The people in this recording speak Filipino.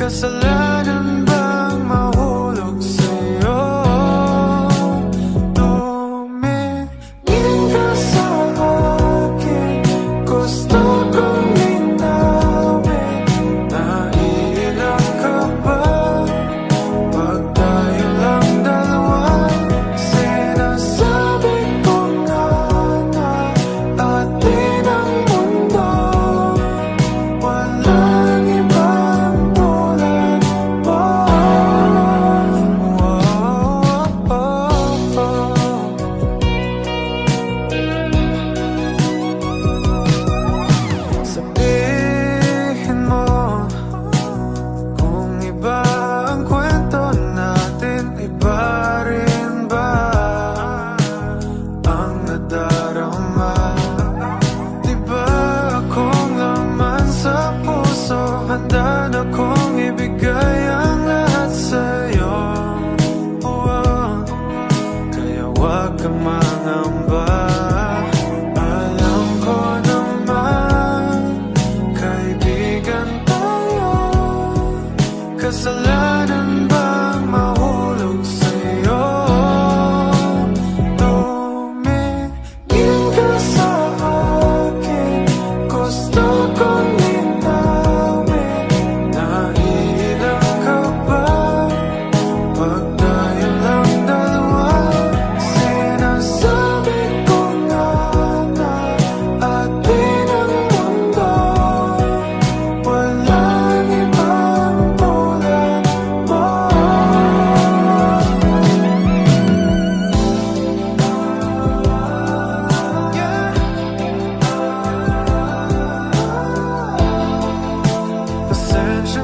Kasalanan bang mahulog sa'yo? Tumingin ka sa akin, gusto kong linawin. Naiilang ka ba pag tayo lang dalawa? Sinasabi ko nga na atin ang mundo, walang ibang tulad mo. Sabihin mo kung iba ang kwento natin, iba rin ba ang nadarama? Diba akong laman sa puso, handa na kong ibigay ang lahat sa'yo. Kaya wag kang mangamba, alam ko naman kaibigan tayo. Kasalanan bang mahulog sa'yo? Tumingin ka sa akin, gusto kong linawin. Naiilang ka ba pag tayo lang dalawa? Sinasabi ko nga na atin ang mundo, walang ibang tulad mo. Pasensya